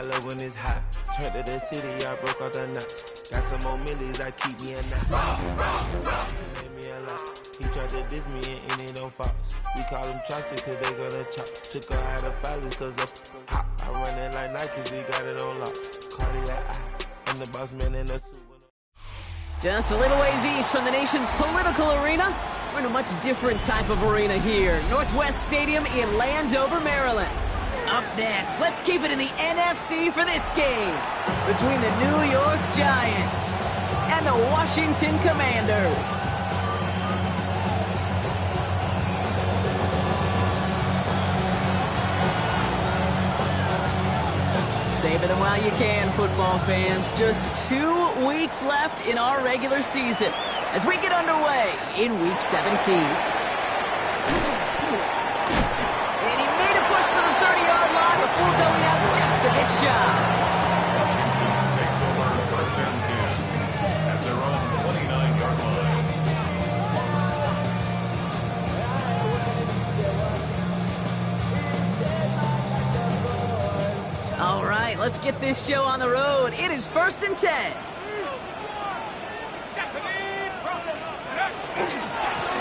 I love when it's hot. Turned to the city, I broke out the knot. Got some more millies, I keep me a knot. Made me a lot. He tried to diss me and it don't false. We call them chopsticks cause they gonna chop. Took her out of filers cause of hot. I run it like Nike, we got it on lock. Cardiac eye, I'm the boss man in the suit. Just a little ways east from the nation's political arena, we're in a much different type of arena here. Northwest Stadium in Landover, Maryland. Up next, let's keep it in the NFC for this game between the New York Giants and the Washington Commanders. Savor them while you can, football fans. Just 2 weeks left in our regular season as we get underway in Week 17. And he made a push for the 30-yard line before going out just a bit shy. Takes over first and 10 at their own 29-yard line. All right, let's get this show on the road. It is first and 10.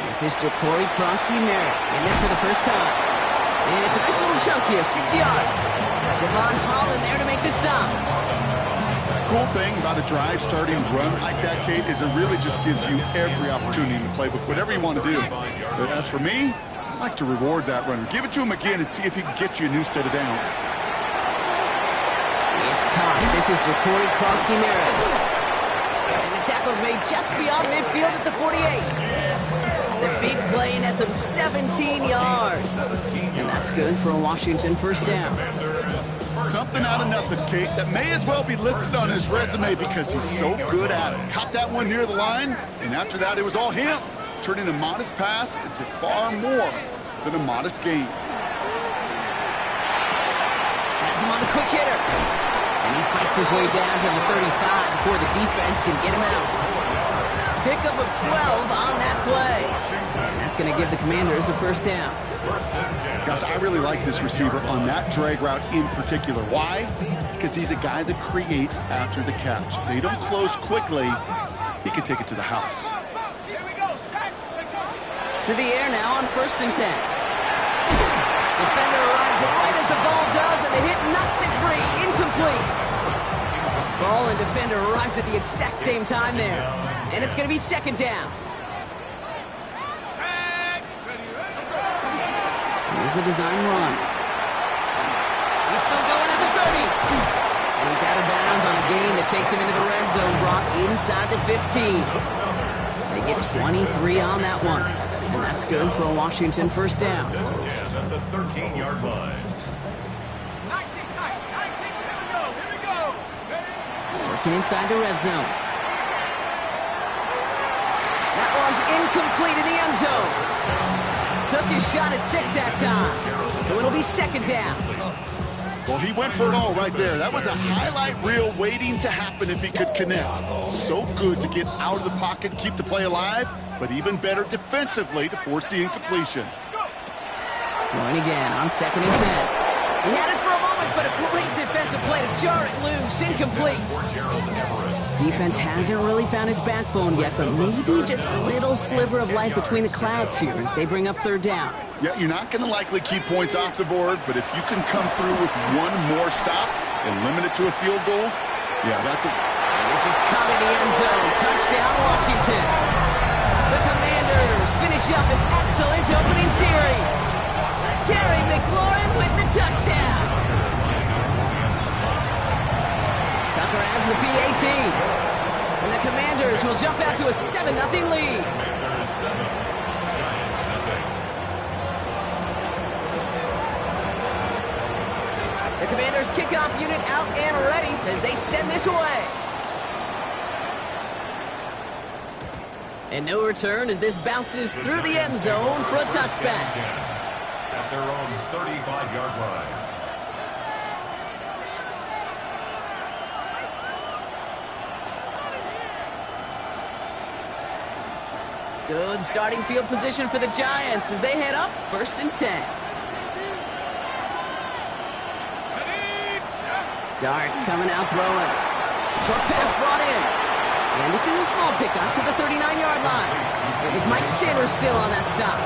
This is Jacory Krosky-Merritt, and then for the first time. And it's a nice little chunk here, 6 yards. Javon Holland there to make the stop. Cool thing about a drive starting run like that, Kate, is it really just gives you every opportunity in the playbook, whatever you want to do. But as for me, I like to reward that runner. Give it to him again and see if he can get you a new set of downs. It's caught. This is Jacory Krosky-Merritt. And the tackle's made just beyond midfield at the 48. The big play nets him 17 yards. And that's good for a Washington first down. Something out of nothing, Kate, that may as well be listed on his resume because he's so good at it. Caught that one near the line, and after that it was all him, turning a modest pass into far more than a modest gain. Has him on the quick hitter. And he fights his way down to the 35 before the defense can get him out. Pickup of 12 on that play. And that's going to give the Commanders a first down. Gosh, I really like this receiver on that drag route in particular. Why? Because he's a guy that creates after the catch. They don't close quickly. He can take it to the house. To the air now on first and 10. Defender arrives right as the ball does, and the hit knocks it free. Incomplete. Ball and defender arrived at the exact same time there. And it's going to be second down. Here's a design run. He's still going at the 30. And he's out of bounds on a gain that takes him into the red zone, brought inside the 15. They get 23 on that one. And that's good for a Washington first down. At the 13-yard line. Working inside the red zone. That one's incomplete in the end zone. Took his shot at 6 that time. So it'll be second down. Well, he went for it all right there. That was a highlight reel waiting to happen if he could connect. So good to get out of the pocket, keep the play alive, but even better defensively to force the incompletion. Going again on second and 10. He had it for a moment, but a great defensive play to jar it loose. Incomplete. Defense hasn't really found its backbone yet, but maybe just a little sliver of light between the clouds here as they bring up third down. Yeah, you're not going to likely keep points off the board, but if you can come through with one more stop and limit it to a field goal, yeah, that's it. This is coming the end zone. Touchdown, Washington. The Commanders finish up an excellent opening series. Terry McLaurin with the touchdown. Tucker adds the PAT. And the Commanders will jump out to a 7-0 lead. The Commanders kickoff unit out and ready as they send this away. And no return as this bounces through the end zone for a touchback. At their own 35-yard line. Good starting field position for the Giants as they head up first and 10. Darts coming out throwing. Short pass brought in. And this is a small pickup to the 39-yard line. It was Mike Sanders still on that stop.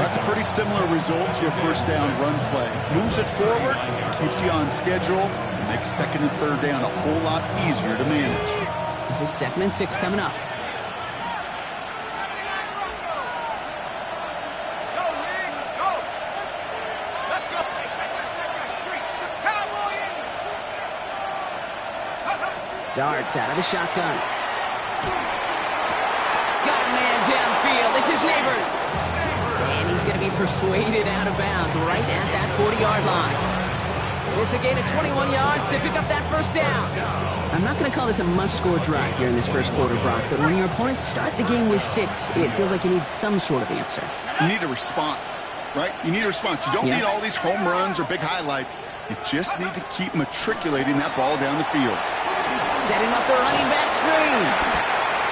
That's a pretty similar result to your first down run play. Moves it forward, keeps you on schedule, and makes second and third down a whole lot easier to manage. This is 2nd and 6 coming up. Darts out of the shotgun. Got a man downfield. This is Neighbors. And he's going to be persuaded out of bounds right at that 40-yard line. It's a gain of 21 yards to pick up that first down. I'm not going to call this a must-score drive here in this first quarter, Brock, but when your opponents start the game with 6, it feels like you need some sort of answer. You need a response, right? You need a response. You don't need all these home runs or big highlights. You just need to keep matriculating that ball down the field. Setting up the running back screen.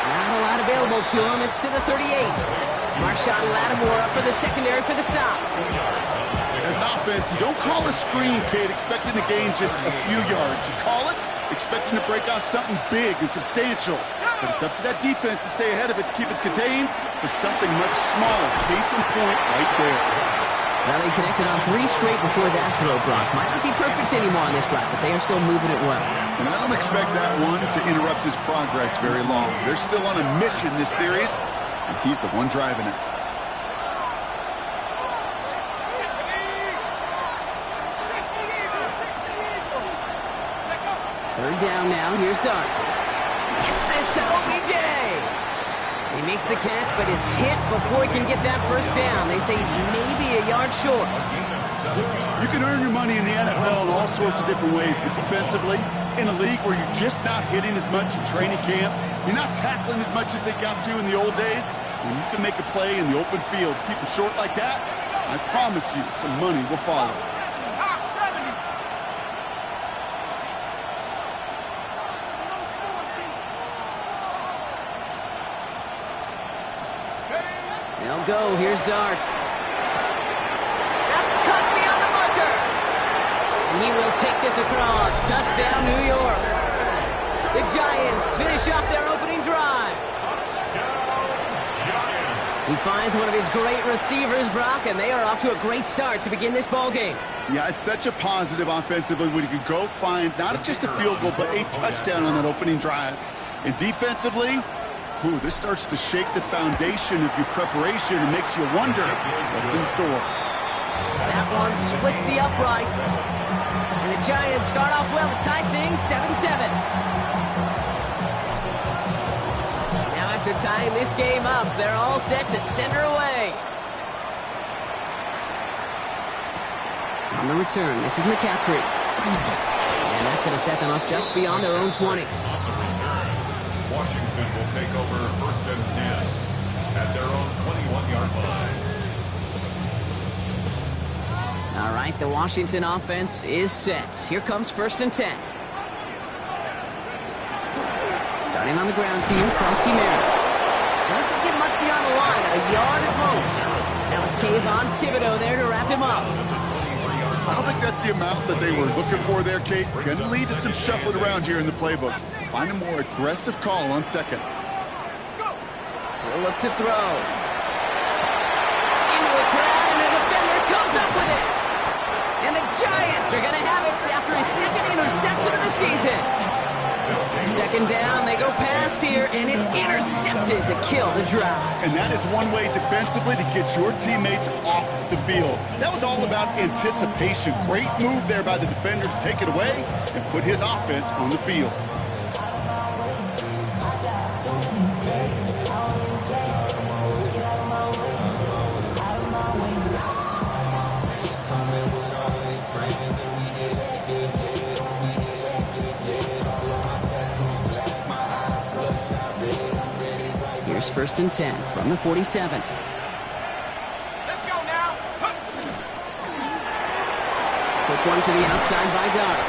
Not a lot available to him. It's to the 38. Marshawn Lattimore up for the secondary for the stop. As an offense, you don't call a screen, kid, expecting to gain just a few yards. You call it expecting to break out something big and substantial. But it's up to that defense to stay ahead of it, to keep it contained to something much smaller. Case in point right there. Well, he connected on 3 straight before that throw, Brock. Might not be perfect anymore on this drive, but they are still moving it well. And I don't expect that one to interrupt his progress very long. They're still on a mission this series, and he's the one driving it. Third down now. Here's Darts. Gets this to OBJ. He makes the catch, but is hit before he can get that first down. They say he's maybe a yard short. You can earn your money in the NFL in all sorts of different ways, but defensively, in a league where you're just not hitting as much in training camp, you're not tackling as much as they got to in the old days, when you can make a play in the open field, keep it short like that, I promise you some money will follow. They'll go. Here's Darts. That's cut beyond the marker. And he will take this across. Touchdown, New York. The Giants finish off their opening drive. He finds one of his great receivers, Brock, and they are off to a great start to begin this ball game. Yeah, it's such a positive offensively when you can go find not just a field goal, but a touchdown on that opening drive. And defensively, this starts to shake the foundation of your preparation and makes you wonder what's in store. That one splits the uprights. And the Giants start off well to tie things 7-7. Now after tying this game up, they're all set to center away. On the return, this is McCaffrey. And that's going to set them up just beyond their own 20. Washington will take over 1st and 10 at their own 21-yard line. All right, the Washington offense is set. Here comes 1st and 10. Starting on the ground here, Kronsky Merritt. Doesn't get much beyond the line, a yard at most. Now it's Kayvon Thibodeau there to wrap him up. I don't think that's the amount that they were looking for there, Kate. Going to lead to some shuffling around here in the playbook. Find a more aggressive call on second. He'll look to throw. Into a crowd, and the defender comes up with it. And the Giants are going to have it after his 2nd interception of the season. 2nd down, they go past here, and it's intercepted to kill the drive. And that is one way defensively to get your teammates off the field. That was all about anticipation. Great move there by the defender to take it away and put his offense on the field. Here's 1st and 10 from the 47. Let's go now. Quick one to the outside by Dart.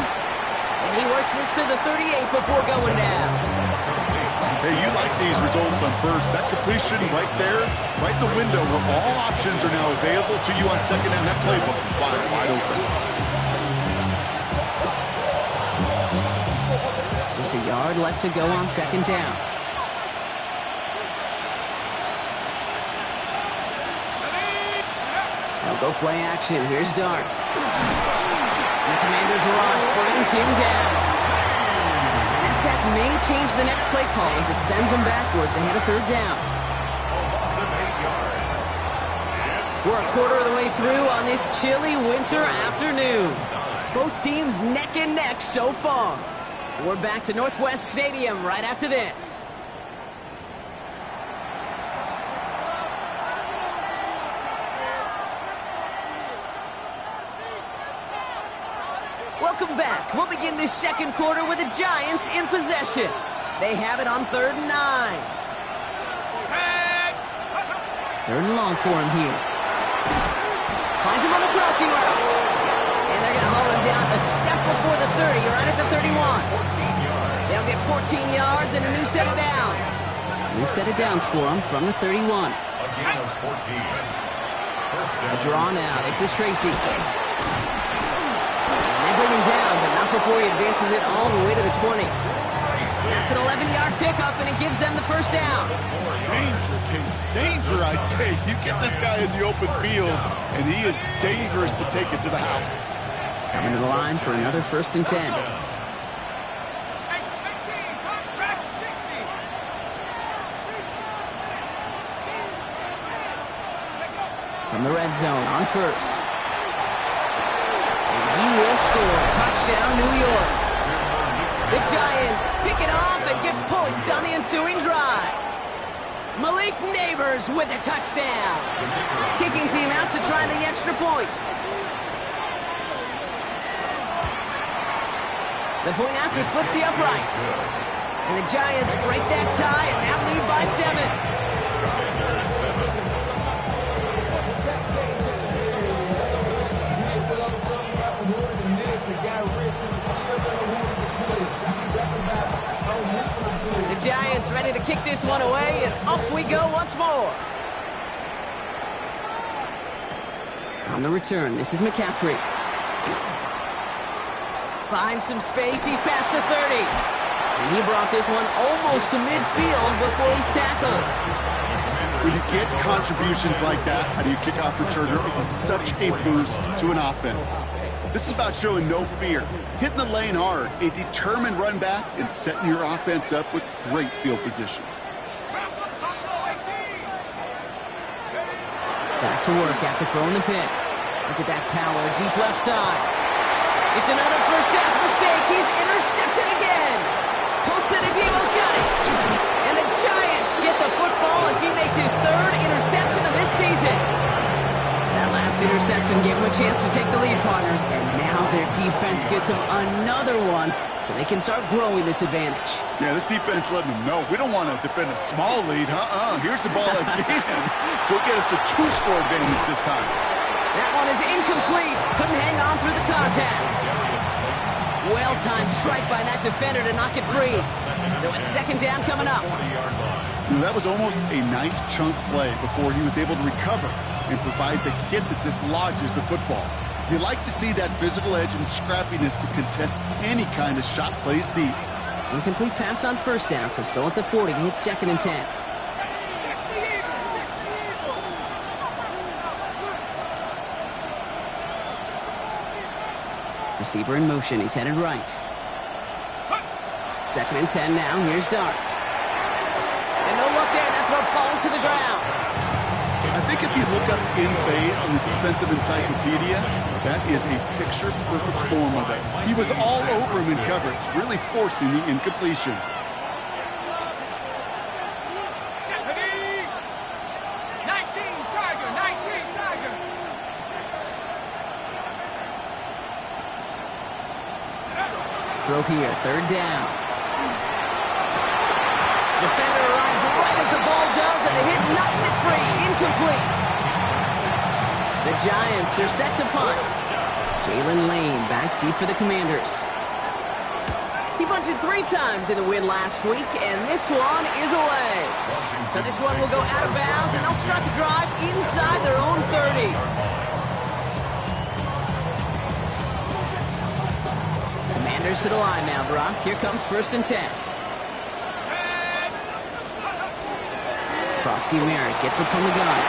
And he works this to the 38 before going down. Hey, you like these results on first. That completion right there, right in the window where all options are now available to you on second down. That playbook is wide open. yard left to go on second down. They'll go play action. Here's Dart. The Commanders' rush brings him down. And that sack may change the next play call as it sends him backwards ahead of third down. We're a quarter of the way through on this chilly winter afternoon. Both teams neck and neck so far. We're back to Northwest Stadium right after this. Welcome back. We'll begin this second quarter with the Giants in possession. They have it on 3rd and 9. 3rd and long for him here. Finds him on the crossing route. And they're going to haul him down a step before the 30, right at the 31. They'll get 14 yards and a new set of downs. New set of downs for him from the 31. A draw now. This is Tracy. And they bring him down, but not before he advances it all the way to the 20. That's an 11-yard pickup, and it gives them the first down. Danger, King. Danger, I say. You get this guy in the open field, and he is dangerous to take it to the house. Coming to the line for another 1st and 10. From the red zone on 1st. And he will score. Touchdown, New York. The Giants pick it off and get points on the ensuing drive. Malik Neighbors with a touchdown. Kicking team out to try the extra points. The point after splits the uprights. And the Giants break that tie and now lead by 7. The Giants ready to kick this one away, and off we go once more. On the return, this is McCaffrey. Finds some space, he's past the 30. And he brought this one almost to midfield before he's tackled. When you get contributions like that out of your kickoff returner, it is such a boost to an offense. This is about showing no fear, hitting the lane hard, a determined run back, and setting your offense up with great field position. Back to work after throwing the pick. Look at that power, deep left side. It's another first half mistake. He's intercepted again. Colson-Adimo's got it. And the Giants get the football as he makes his 3rd interception of this season. That last interception gave him a chance to take the lead, partner. And now their defense gets them another one so they can start growing this advantage. Yeah, this defense letting them know we don't want to defend a small lead. Here's the ball again. Go get us a 2-score advantage this time. That one is incomplete. Couldn't hang on through the contact. Well-timed strike by that defender to knock it free. So it's 2nd down coming up. That was almost a nice chunk play before he was able to recover and provide the hit that dislodges the football. You like to see that physical edge and scrappiness to contest any kind of shot plays deep. Incomplete pass on 1st down, so still at the 40. It's 2nd and 10. Receiver in motion. He's headed right. 2nd and 10 now. Here's Dart. And no look there. That throw falls to the ground. I think if you look up in phase in the defensive encyclopedia, that is a picture-perfect form of it. He was all over him in coverage, really forcing the incompletion. Throw here, 3rd down. Defender arrives right as the ball does, and the hit knocks it free. Incomplete. The Giants are set to punt. Jalen Lane back deep for the Commanders. He punted 3 times in the win last week, and this one is away. So this one will go out of bounds, and they'll start the drive inside their own 30. Commanders to the line now, Brock. Here comes 1st and 10. Frosty Merritt gets it from the gun.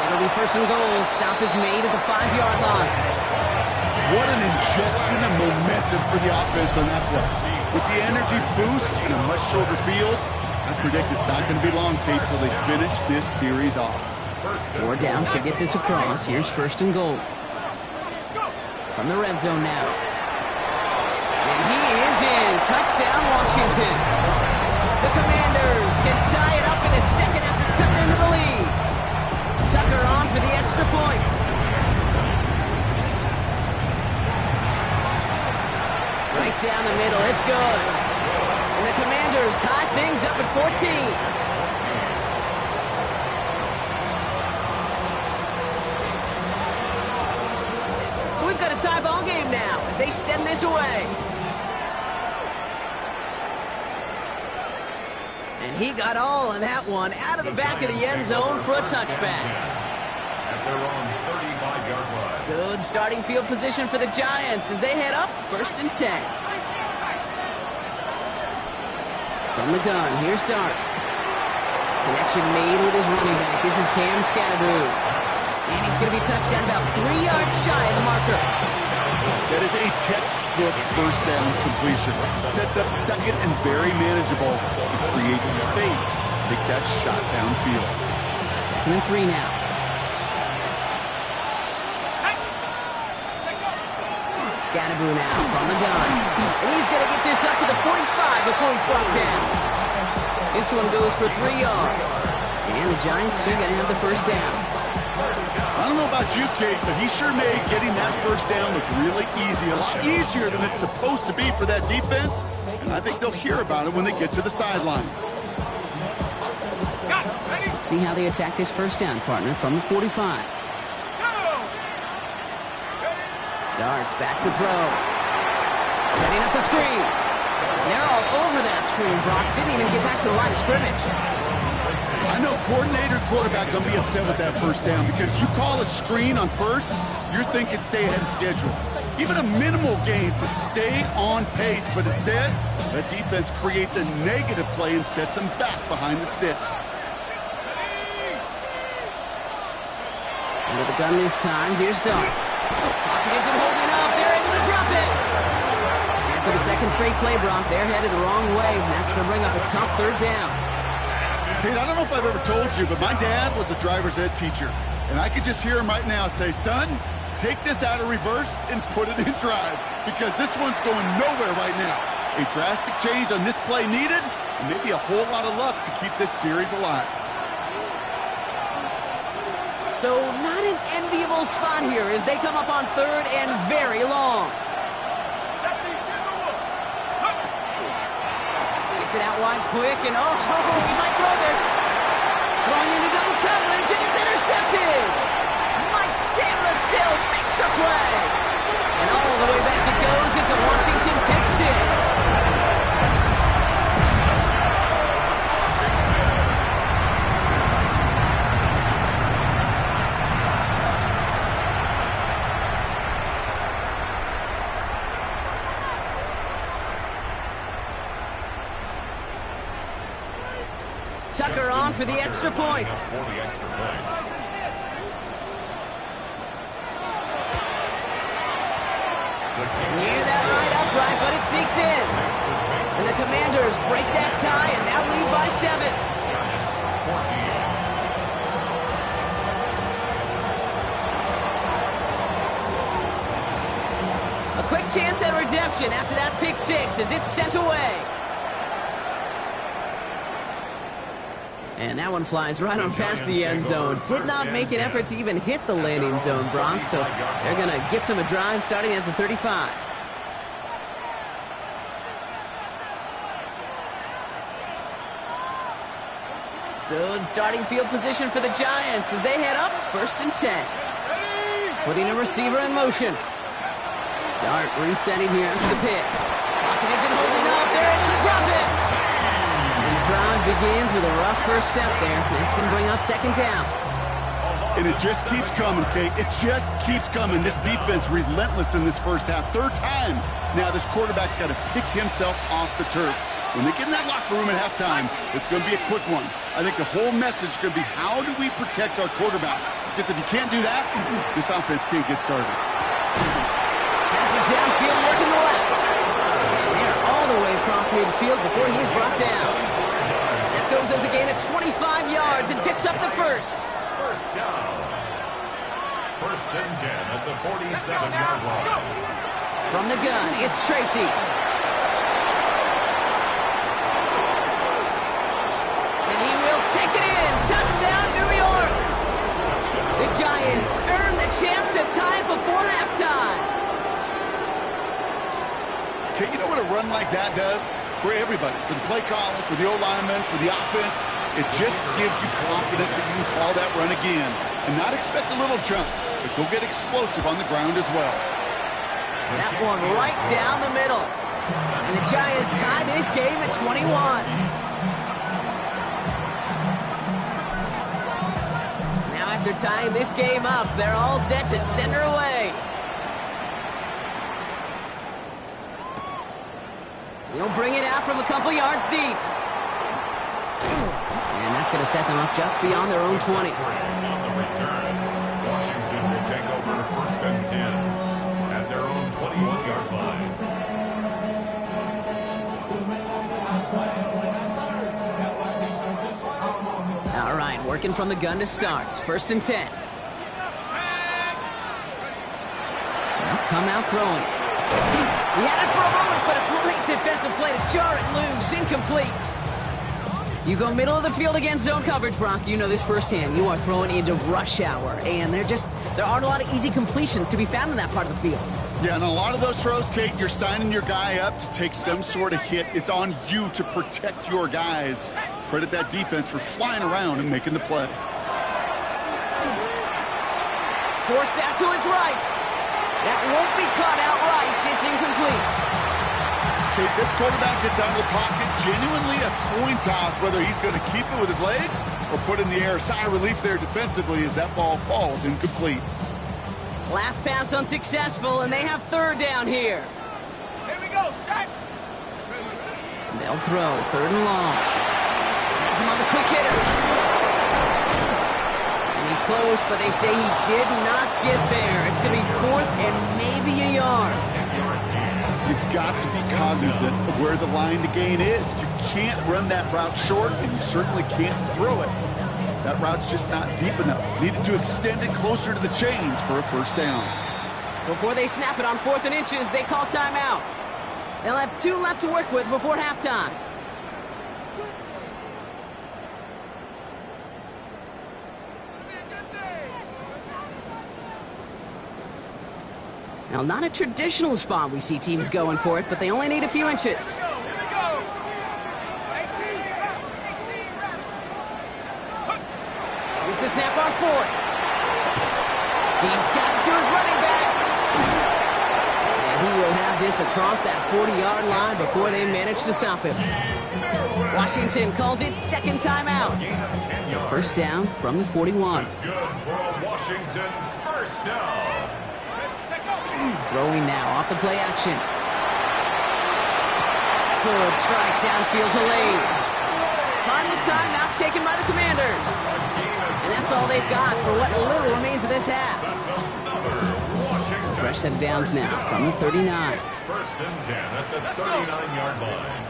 It'll be first and goal. Stop is made at the 5-yard line. What an injection of momentum for the offense on that play. With the energy boost and a much shorter field, I predict it's not going to be long, Kate, till they finish this series off. 4 downs to get this across. Here's first and goal. From the red zone now. And he is in. Touchdown, Washington. The Commanders can tie it up in a second after cutting into the lead. Tucker on for the extra point. Right down the middle. It's good. And the Commanders tie things up at 14. We've got a tie ball game now as they send this away. And he got all of that one out of the back of the end zone for a touchback. At their own 35-yard line. Good starting field position for the Giants as they head up first and 10. From the gun, here's Dart. Connection made with his running back. This is Cam Scatterboo. And he's going to be touched down about 3 yards shy of the marker. That is a textbook first down completion. Sets up second and very manageable. It creates space to take that shot downfield. 2nd and 3 now. Scatterboo now from the gun. And he's going to get this up to the 45 before he's brought down. This one goes for 3 yards. And the Giants are going to have the first down. I don't know about you, Kate, but he sure made getting that first down look really easy. A lot easier than it's supposed to be for that defense. And I think they'll hear about it when they get to the sidelines. Let's see how they attack this first down, partner, from the 45. Darts back to throw. Setting up the screen. They're all over that screen, Brock. Didn't even get back to the line of scrimmage. I know coordinator quarterback going to be upset with that first down because you call a screen on first, you're thinking stay ahead of schedule. Even a minimal gain to stay on pace, but instead, that defense creates a negative play and sets them back behind the sticks. Under the gun this time, here's Dart. Pocket isn't holding up, they're able to drop it. And for the second straight play, Brock, they're headed the wrong way, and that's going to bring up a tough third down. Kate, I don't know if I've ever told you, but my dad was a driver's ed teacher. And I could just hear him right now say, son, take this out of reverse and put it in drive. Because this one's going nowhere right now. A drastic change on this play needed, and maybe a whole lot of luck to keep this series alive. So not an enviable spot here as they come up on third and very long. It out wide quick, and he might throw this. Throwing into double coverage, and it's intercepted. Mike Sainristil makes the play. And all the way back it goes. It's a Washington pick six. Tucker on for the extra point. Near that right upright, but it sneaks in. And the Commanders break that tie and now lead by 7. A quick chance at redemption after that pick six as it's sent away. And that one flies right on past the end zone. Did not make an effort to even hit the landing zone, Brock. So they're going to gift him a drive starting at the 35. Good starting field position for the Giants as they head up first and 10. Putting a receiver in motion. Dart resetting here after the pick. Pocket isn't holding up. They're able to drop it. And the drive begins with a rough first step there. That's going to bring up second down. And it just keeps coming, Kate. It just keeps coming. This defense relentless in this first half. Third time now this quarterback's got to pick himself off the turf. When they get in that locker room at halftime, it's going to be a quick one. I think the whole message is going to be, how do we protect our quarterback? Because if you can't do that, this offense can't get started. Passing downfield, working the left. And they're all the way across midfield before he's brought down. That goes as a gain of 25 yards and picks up the first. First down. First and 10 at the 47-yard line. From the gun, it's Tracy. And he will take it in. Touchdown, New York. The Giants earn the chance to tie it before halftime. Okay, you know what a run like that does for everybody? For the play caller, for the O-lineman, for the offense. It just gives you confidence that you can call that run again. And not expect a little chunk, but go get explosive on the ground as well. That one right down the middle. And the Giants tie this game at 21. Now after tying this game up, they're all set to send her away. He'll bring it out from a couple yards deep. And that's going to set them up just beyond their own 20. On the return, Washington will take over first and 10 at their own 21-yard line. All right, working from the gun to start. First and 10. Now come out throwing. He had it for a moment, but a great defensive play to jar it loose. Incomplete. You go middle of the field against zone coverage, Brock. You know this firsthand. You are throwing into rush hour, and there aren't a lot of easy completions to be found in that part of the field. Yeah, and a lot of those throws, Kate, you're signing your guy up to take some sort of hit. It's on you to protect your guys. Credit that defense for flying around and making the play. Forced out to his right. That won't be caught outright. It's incomplete. Kate, this quarterback gets out of the pocket, genuinely a coin toss, whether he's going to keep it with his legs or put it in the air. Sigh of relief there defensively as that ball falls incomplete. Last pass unsuccessful, and they have third down here. Here we go, set. They'll throw third and long. Has him on the quick hitter. And he's close, but they say he did not get there. It's going to be fourth and maybe a yard. You've got to be cognizant of where the line to gain is. You can't run that route short, and you certainly can't throw it. That route's just not deep enough. Needed to extend it closer to the chains for a first down. Before they snap it on 4th and inches, they call timeout. They'll have 2 left to work with before halftime. Now, not a traditional spot we see teams going for it, but they only need a few inches. Here we go. 18. Here's the snap on 4th. He's got it to his running back. And he will have this across that 40-yard line before they manage to stop him. Washington calls it second timeout. So first down from the 41. That's good for a Washington first down. Throwing now off the play action. Good strike downfield to Lane. Final timeout taken by the Commanders. And that's all they've got for what little remains of this half. That's another Washington. So fresh set of downs now from the 39. First and 10 at the 39-yard line.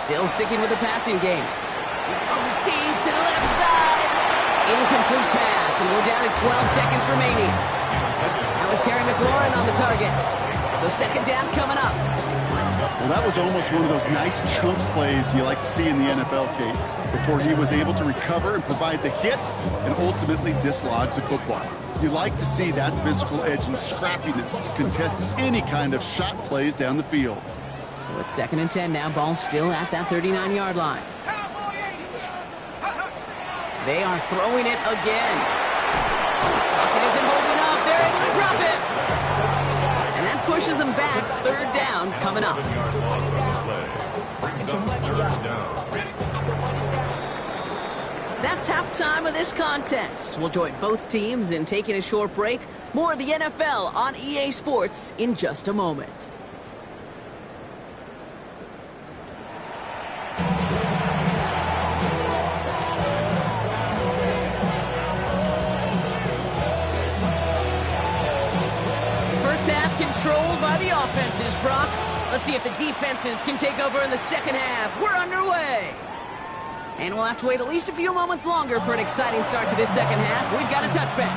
Still sticking with the passing game. He's throwing deep to the left side. Incomplete pass, and we're down to 12 seconds remaining. That was Terry McLaurin on the target. So second down coming up. Well, that was almost one of those nice chunk plays you like to see in the NFL, Kate, before he was able to recover and provide the hit and ultimately dislodge the football. You like to see that physical edge and scrappiness to contest any kind of shot plays down the field. So it's second and 10 now. Ball still at that 39-yard line. They are throwing it again. Pocket isn't holding up. They're able to drop it. And that pushes them back. Third down coming up. 7-yard loss on the play. Brings up third down. that's halftime of this contest. We'll join both teams in taking a short break. More of the NFL on EA Sports in just a moment. First half controlled by the offenses, Brock. Let's see if the defenses can take over in the second half. We're underway. And we'll have to wait at least a few moments longer for an exciting start to this second half. We've got a touchback.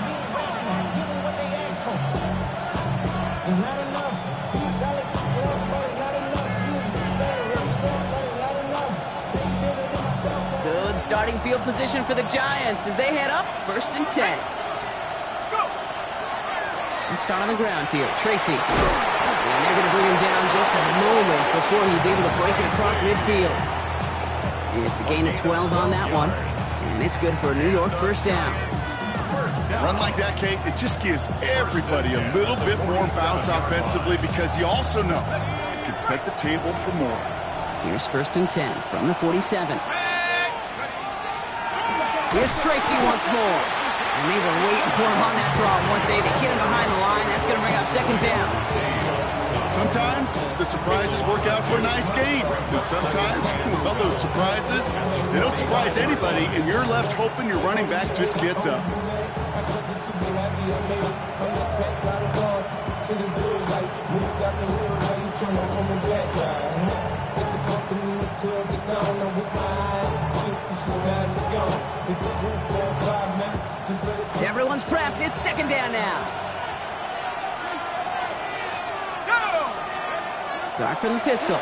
Good starting field position for the Giants as they head up 1st and 10. Let's start on the ground here. Tracy. And they're going to bring him down just a moment before he's able to break it across midfield. It's a gain of 12 on that one, and it's good for a New York first down. Run like that, Kate, it just gives everybody a little bit more bounce offensively because you also know it can set the table for more. Here's 1st and 10 from the 47. Here's Tracy once more. And they were waiting for him on that draw one day. They get him behind the line. That's going to bring up 2nd down. Sometimes the surprises work out for a nice game. And sometimes, well, those surprises, they don't surprise anybody, and you're left hoping your running back just gets up. Everyone's prepped. It's 2nd down now. Start from the pistol.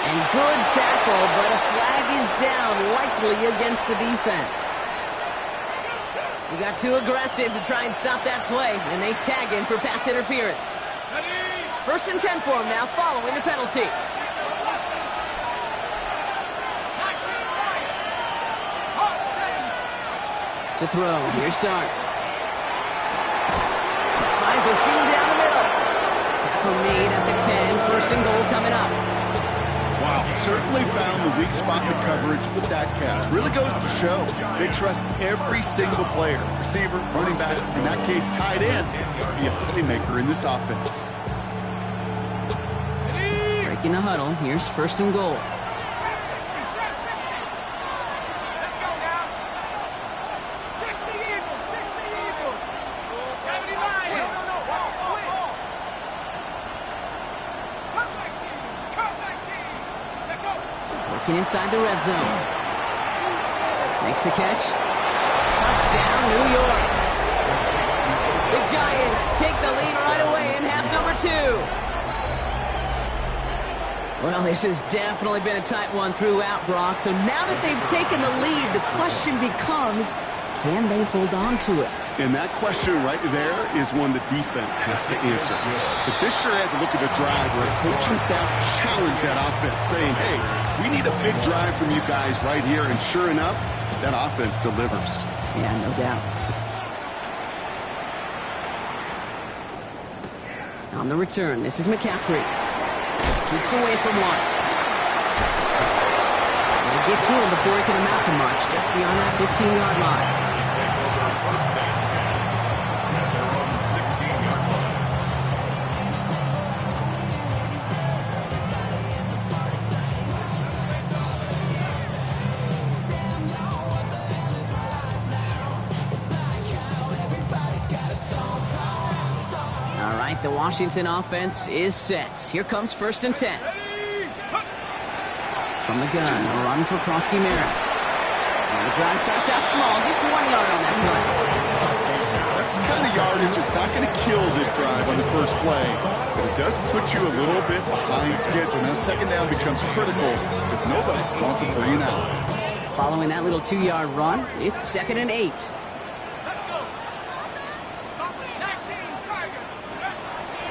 And good tackle, but a flag is down, likely against the defense. He got too aggressive to try and stop that play, and they tag him for pass interference. 1st and 10 for him now, following the penalty. To throw, here's Dart. Finds a seam down the middle. Tackle made at the 10, 1st and goal coming up. Wow, certainly found the weak spot in the coverage with that catch. Really goes to show they trust every single player, receiver, running back, in that case tight end, to be a playmaker in this offense. Breaking the huddle, here's 1st and goal. Inside the red zone. Makes the catch. Touchdown, New York. The Giants take the lead right away in half number 2. Well, this has definitely been a tight one throughout, Brock. So now that they've taken the lead, the question becomes, can they hold on to it? And that question right there is one the defense has to answer. But this sure had to look at the drive where the coaching staff challenged that offense, saying, hey, we need a big drive from you guys right here. And sure enough, that offense delivers. Yeah, no doubt. On the return, this is McCaffrey. Jukes away from one. They get to him before he can amount to much, just beyond that 15-yard line. The Washington offense is set. Here comes 1st and 10. From the gun, a run for Krosky Merritt. And the drive starts out small, just 1 yard on that play. That's the kind of yardage that's not going to kill this drive on the first play, but it does put you a little bit behind schedule. Now 2nd down becomes critical because nobody wants a 3 and out. Following that little 2-yard run, it's 2nd and 8.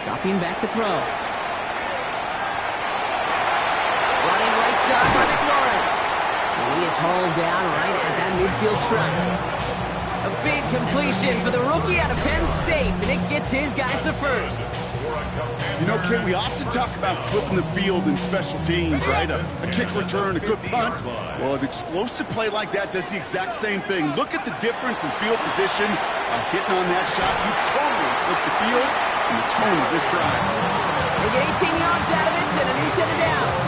Dropping back to throw. Running right side by McLaurin. And he is hauled down right at that midfield stripe. A big completion for the rookie out of Penn State, and it gets his guys the first. You know, Kate, we often talk about flipping the field in special teams, right? A kick return, a good punt. Well, an explosive play like that does the exact same thing. Look at the difference in field position by hitting on that shot. You've totally flipped the field and the tone of this drive. They get 18 yards out of it and a new set of downs.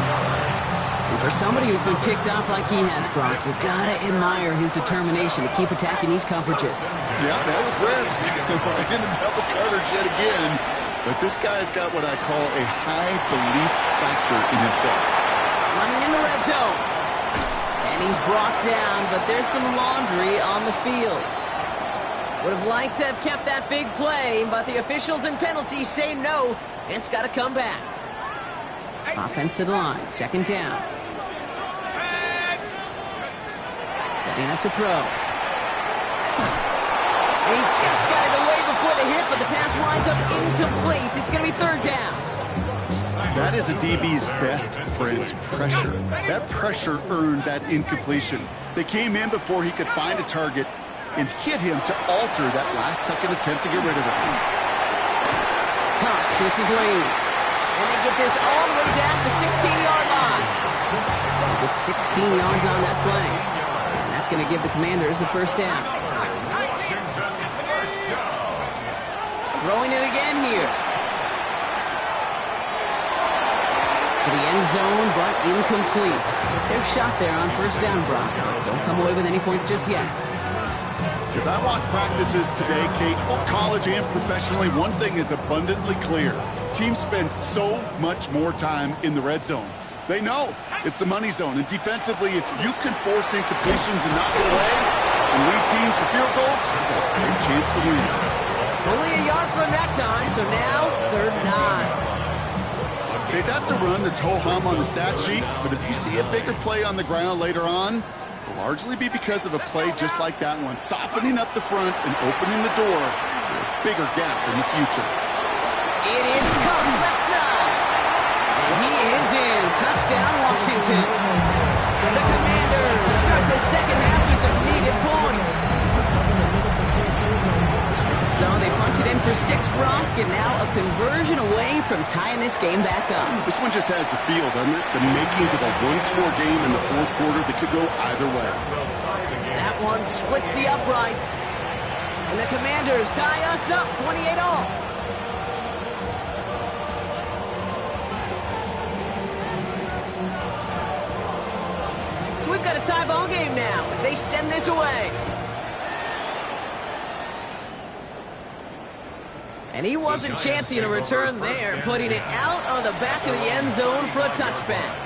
And for somebody who's been picked off like he has, Brock, you gotta admire his determination to keep attacking these coverages. Yeah, that was risk. In the double coverage yet again. But this guy's got what I call a high belief factor in himself. Running in the red zone. And he's brought down, but there's some laundry on the field. Would have liked to have kept that big play, but the officials and penalties say no. It's got to come back. Offense to the line. Second down. Setting up to throw. He just got it away before the hit, but the pass winds up incomplete. It's going to be third down. That is a DB's best friend, pressure. That pressure earned that incompletion. They came in before he could find a target and hit him to alter that last-second attempt to get rid of it. Cox, this is Lane. And they get this all the way down to the 16-yard line. They get 16 yards on that play. And that's going to give the Commanders a first down. Throwing it again here. To the end zone, but incomplete. Took their shot there on first down, Brock. Don't come away with any points just yet. As I watch practices today, Kate, both college and professionally, one thing is abundantly clear. Teams spend so much more time in the red zone. They know it's the money zone. And defensively, if you can force incompletions and knock it away and lead teams to field goals, you've got a great chance to win. Only a yard from that time, so now third and 9. Okay, that's a run that's ho-hum on the stat sheet, but if you see a bigger play on the ground later on, it'll largely be because of a play just like that one, softening up the front and opening the door for a bigger gap in the future. It is Cook, left side. And he is in. Touchdown, Washington. The Commanders start the second half with some needed points. So they punch it in for 6, Brock, and now a conversion away from tying this game back up. This one just has the feel, doesn't it? The makings of a one-score game in the fourth quarter that could go either way. That one splits the uprights. And the Commanders tie us up 28-all. So we've got a tie ball game now as they send this away. And he wasn't chancing a return there, putting it out on the back of the end zone for a touchback.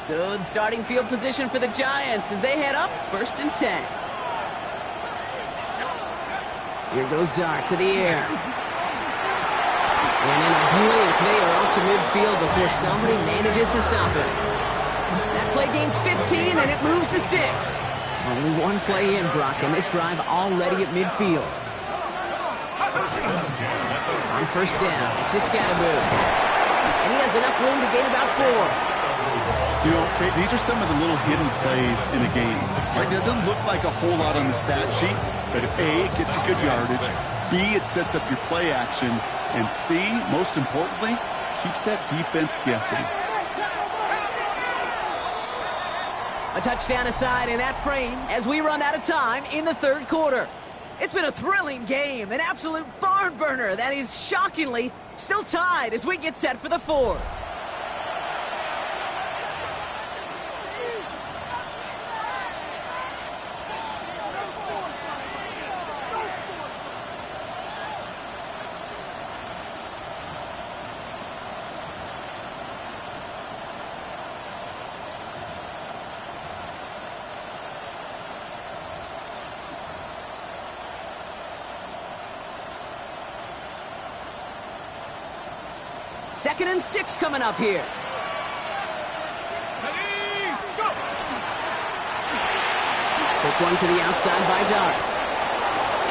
Good starting field position for the Giants as they head up 1st and 10. Here goes Dart to the air. And in a blink, they are up to midfield before somebody manages to stop him. That play gains 15, and it moves the sticks. Only one play in, Brock, and this drive already at midfield. On first down, this is Scatterboo. And he has enough room to gain about 4. You know, Kate, these are some of the little hidden plays in a game. Right? It doesn't look like a whole lot on the stat sheet, but if A, it gets a good yardage, B, it sets up your play action, and C, most importantly, keeps that defense guessing. A touchdown aside in that frame as we run out of time in the third quarter. It's been a thrilling game, an absolute barn burner that is shockingly still tied as we get set for the fourth. Second and 6 coming up here. Quick one to the outside by Dart.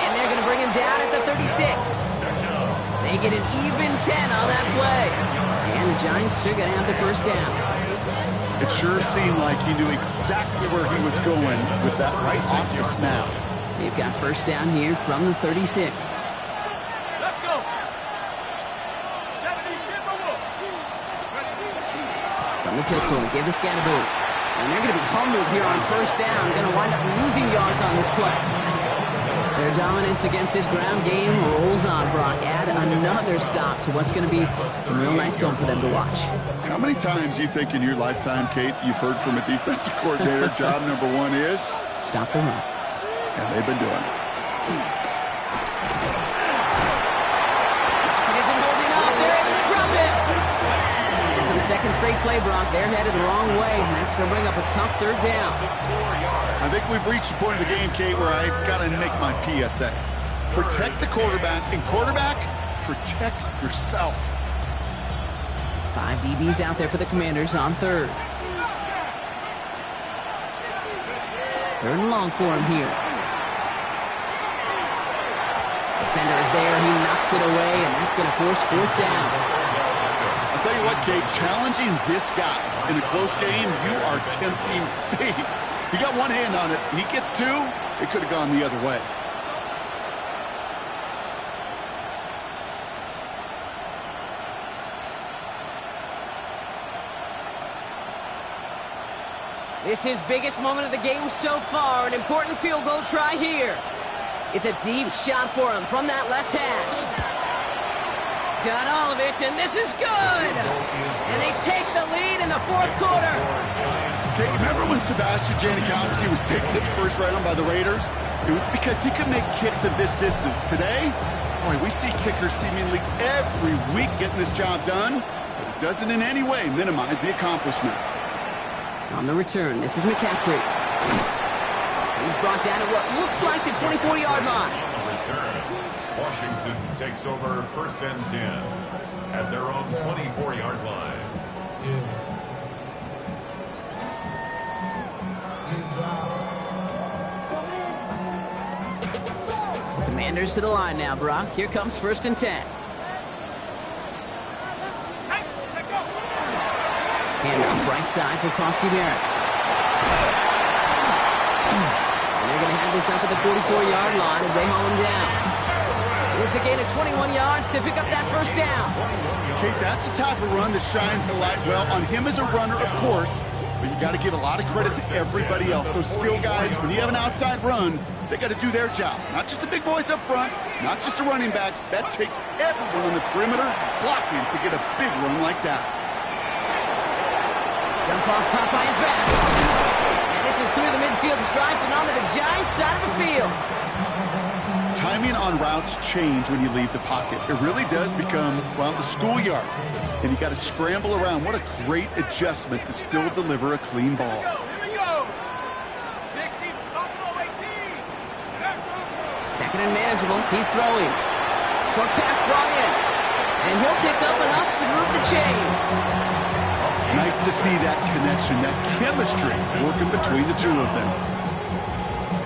And they're going to bring him down at the 36. They get an even 10 on that play. And the Giants sure going to have the first down. It sure seemed like he knew exactly where he was going with that right off the snap. They've got first down here from the 36. Let's go. 70 Timberwolves. From the pistol, give the Scatterboot. And they're going to be humbled here on first down. Going to wind up losing yards on this play. Their dominance against this ground game rolls on, Brock. Add another stop to what's going to be some real nice film for them to watch. How many times do you think in your lifetime, Kate, you've heard from a defensive coordinator, job number one is? Stop the run. And they've been doing it. It isn't holding up. They're able to drop it. For the second straight play, Brock, they're headed the wrong way, and that's going to bring up a tough third down. I think we've reached the point of the game, Kate, where I got to make my PSA. Protect the quarterback, and quarterback, protect yourself. 5 DBs out there for the Commanders on third. Third and long for him here. Defender is there. He knocks it away, and that's going to force fourth down. I'll tell you what, Kate, challenging this guy in a close game, you are tempting fate. He got one hand on it. He gets two. It could have gone the other way. This is biggest moment of the game so far. An important field goal try here. It's a deep shot for him from that left hash. Got all of it, and this is good. And they take the lead in the fourth quarter. Okay, remember when Sebastian Janikowski was taken at the first round by the Raiders? It was because he could make kicks of this distance. Today, boy, we see kickers seemingly every week getting this job done, but it doesn't in any way minimize the accomplishment. On the return, this is McCaffrey. He's brought down at what looks like the 24-yard line. Return. Washington takes over first and 10 at their own 24-yard line. Commanders to the line now, Brock. Here comes first and 10. Handoff right side for Koski Barrett. And they're going to have this up at the 44-yard line as they haul him down. It's a gain of 21 yards to pick up that first down. Okay, that's the type of run that shines the light well on him as a runner, of course, but you got to give a lot of credit to everybody else. Those skill guys, when you have an outside run, they got to do their job. Not just the big boys up front, not just the running backs. That takes everyone on the perimeter blocking to get a big run like that. Jump off caught by his back. And this is through the midfield stripe and onto the Giants side of the field. Timing on routes change when you leave the pocket. It really does become, well, the schoolyard. And you got to scramble around. What a great adjustment to still deliver a clean ball. Here we go. 60, Buffalo 18. Second and manageable. He's throwing. Short pass brought in. And he'll pick up enough to move the chains. Nice to see that connection, that chemistry working between the two of them.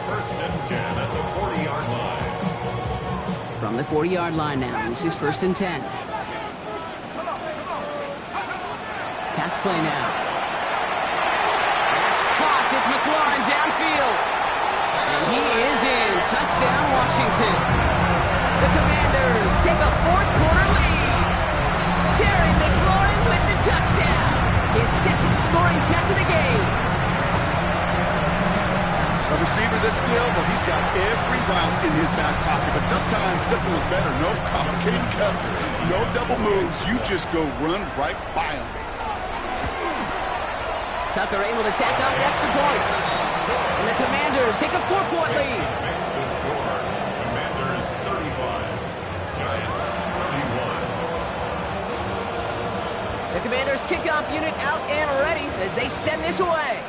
First and 10 at the 40-yard line. From the 40-yard line now, this is first and 10. Pass play now. That's caught. It's McLaurin downfield. And he is in. Touchdown, Washington. The Commanders take a fourth quarter lead. Terry McLaurin with the touchdown. His second scoring catch of the game. A receiver this skilled, well, he's got every route in his back pocket. But sometimes simple is better. No complicated cuts, no double moves. You just go run right by him. Tucker able to tack on an extra point. And the Commanders take a 4-point lead. Makes the score. Commanders 35. Giants 31. The Commanders kickoff unit out and ready as they send this away.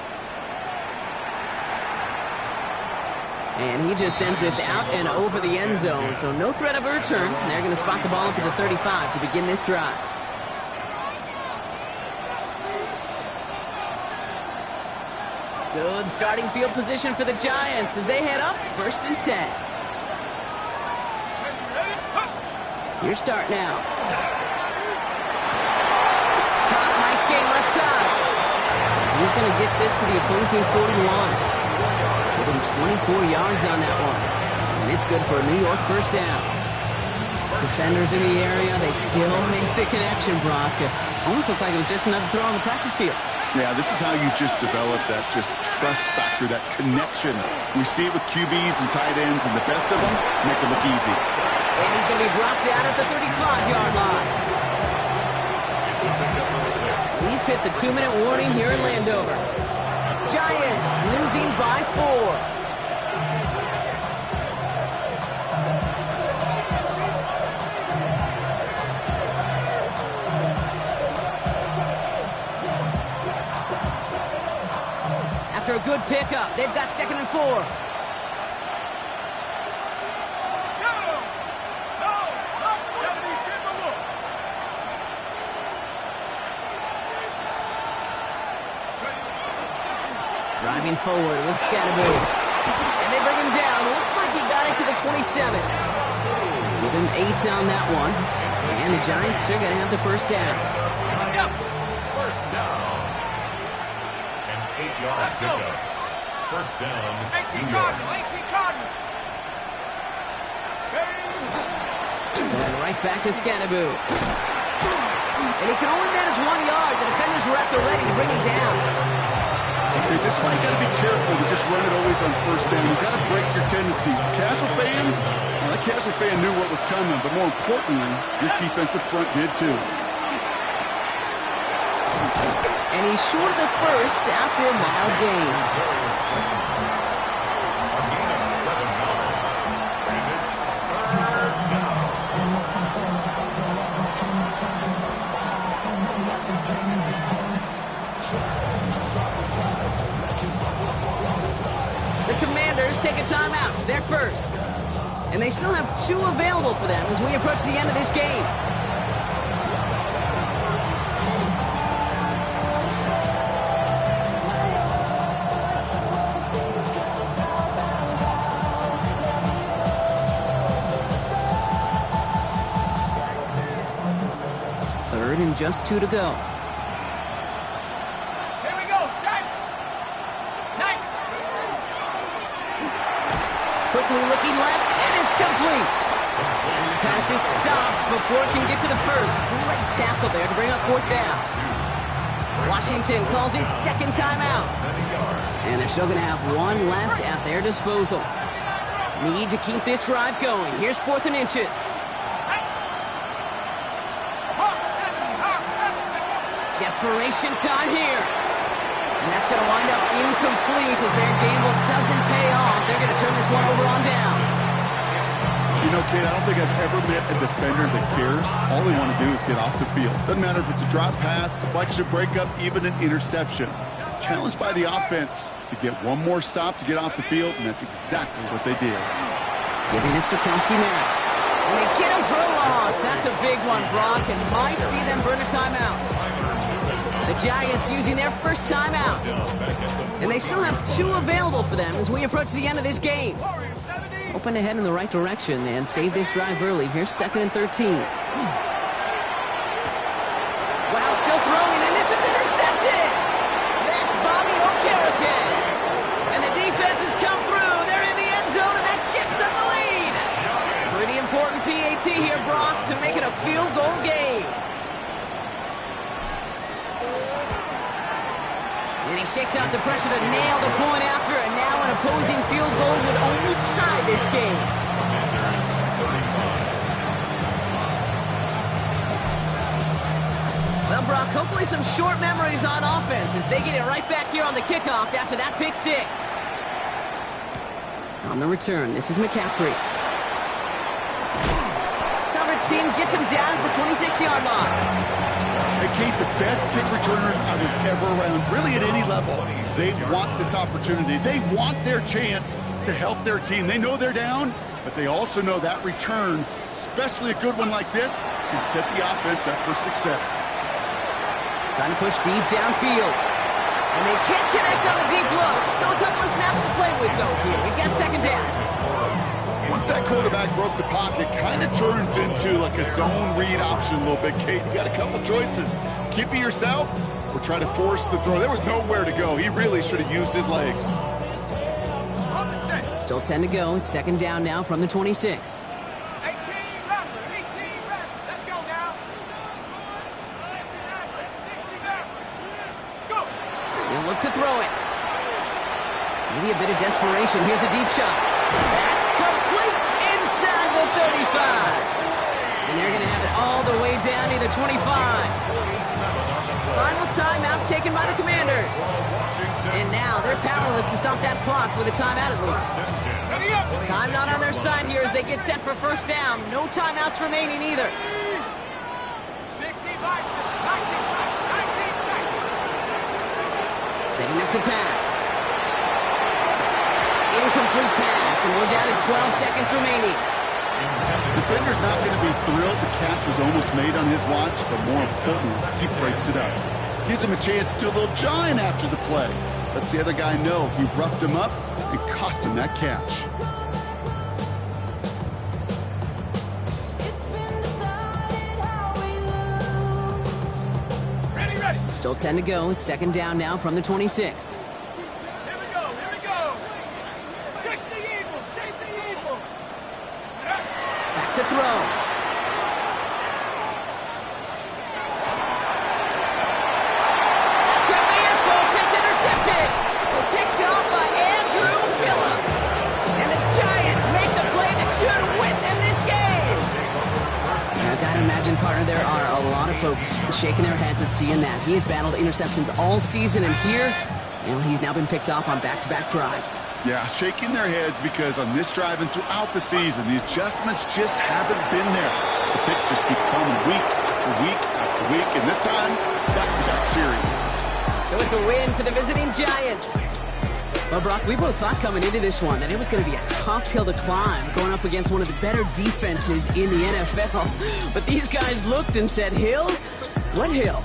And he just sends this out and over the end zone, so no threat of a return. They're going to spot the ball up at the 35 to begin this drive. Good starting field position for the Giants as they head up first and 10. Ready? Your start now. Caught, nice gain left side. He's going to get this to the opposing 41. Give him 24 yards on that one. And it's good for a New York first down. Defenders in the area, they still make the connection, Brock. Almost looked like it was just another throw on the practice field. Yeah, this is how you just develop that just trust factor, that connection. We see it with QBs and tight ends, and the best of them make it look easy. And he's going to be brought down at the 35-yard line. We've hit the 2-minute warning here in Landover. Giants losing by 4. After a good pickup, they've got 2nd and 4. Driving forward with Scatterby. And they bring him down. Looks like he got it to the 27. Give him 8 on that one. And the Giants are going to have the first down. First down. And 8 yards pickup. First down. 18 Cardinal. 18 Cardinal. And right back to Scatterby. And he can only manage 1 yard. The defenders were at the ready to bring him down. Okay, this one you got to be careful to just run it always on first down. You got to break your tendencies. Casual fan, well, that casual fan knew what was coming, but more importantly, this defensive front did too. And he's short of the first after a mild gain. A gain of 7 yards. And it's 3rd down. The Commanders take a timeout. They're first. And they still have 2 available for them as we approach the end of this game. Third and just 2 to go. Here we go, set. Nice. Quickly looking left, and it's complete. And the pass is stopped before it can get to the first. Great tackle there to bring up 4th down. Washington calls it 2nd timeout. And they're still going to have 1 left at their disposal. Need to keep this drive going. Here's 4th and inches. Desperation time here. And that's going to wind up incomplete as their gamble doesn't pay off. They're going to turn this one over on downs. You know, kid, I don't think I've ever met a defender that cares. All they want to do is get off the field. Doesn't matter if it's a drop pass, deflection, breakup, even an interception. Challenged by the offense to get one more stop to get off the field, and that's exactly what they did. Giving Mr. Kronsky match. And they get him for a loss. That's a big one, Brock, and might see them burn a timeout. The Giants using their first timeout. And they still have 2 available for them as we approach the end of this game. Open to head in the right direction and save this drive early. Here's 2nd and 13. Wow, still throwing, and this is intercepted! That's Bobby Okereke. And the defense has come through. They're in the end zone, and that gives them the lead. Pretty important PAT here, Brock, to make it a field goal game. And he shakes out the pressure to nail the point after, and now an opposing field goal would only tie this game. Well, Brock, hopefully some short memories on offense as they get it right back here on the kickoff after that pick 6. On the return, this is McCaffrey. Coverage team gets him down at the 26-yard line. Hey, Kate, the best kick returners I was ever around, really at any level, they want this opportunity. They want their chance to help their team. They know they're down, but they also know that return, especially a good one like this, can set the offense up for success. Trying to push deep downfield. And they can't connect on the deep look. Still a couple of snaps to play with, though, here. We've got 2nd down. Once once that quarterback broke the pocket, it kind of turns into like a zone read option a little bit, Kate. You got a couple choices. Keep it yourself or try to force the throw. There was nowhere to go. He really should have used his legs. Still 10 to go. It's second down now from the 26. 18 Let's go now. 60 go. He'll look to throw it. Maybe a bit of desperation. Here's a deep shot. That's complete inside the 35. And they're going to have it all the way down to the 25. Final timeout taken by the Commanders. And now they're powerless to stop that clock with a timeout at least. Time not on their side here as they get set for first down. No timeouts remaining either. 60 by 19 seconds. Setting up to pass. Incomplete pass, and we're down to 12 seconds remaining. Defender's not going to be thrilled the catch was almost made on his watch, but more importantly, he breaks it up. Gives him a chance to do a little giant after the play. Lets the other guy know he roughed him up and cost him that catch. Ready. Still 10 to go. It's second down now from the 26. Here we go. 60 Eagles. Back to throw. Could be it, folks. It's intercepted. Picked off by Andrew Phillips. And the Giants make the play that should win them this game. I gotta imagine, partner, there are a lot of folks shaking their heads at seeing that. He has battled interceptions all season, and here, well, he's now been picked off on back-to-back drives. Yeah, shaking their heads because on this drive and throughout the season, the adjustments just haven't been there. The picks just keep coming week after week after week, and this time, back-to-back series. So it's a win for the visiting Giants. Well, Brock, we both thought coming into this one that it was going to be a tough hill to climb going up against one of the better defenses in the NFL. But these guys looked and said, Hill? What hill?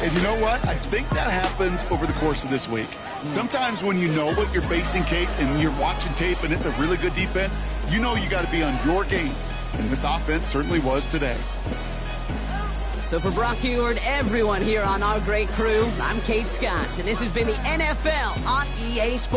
And you know what? I think that happened over the course of this week. Sometimes when you know what you're facing, Kate, and you're watching tape and it's a really good defense, you know you got to be on your game. And this offense certainly was today. So for Brock Huard, everyone here on our great crew, I'm Kate Scott, and this has been the NFL on EA Sports.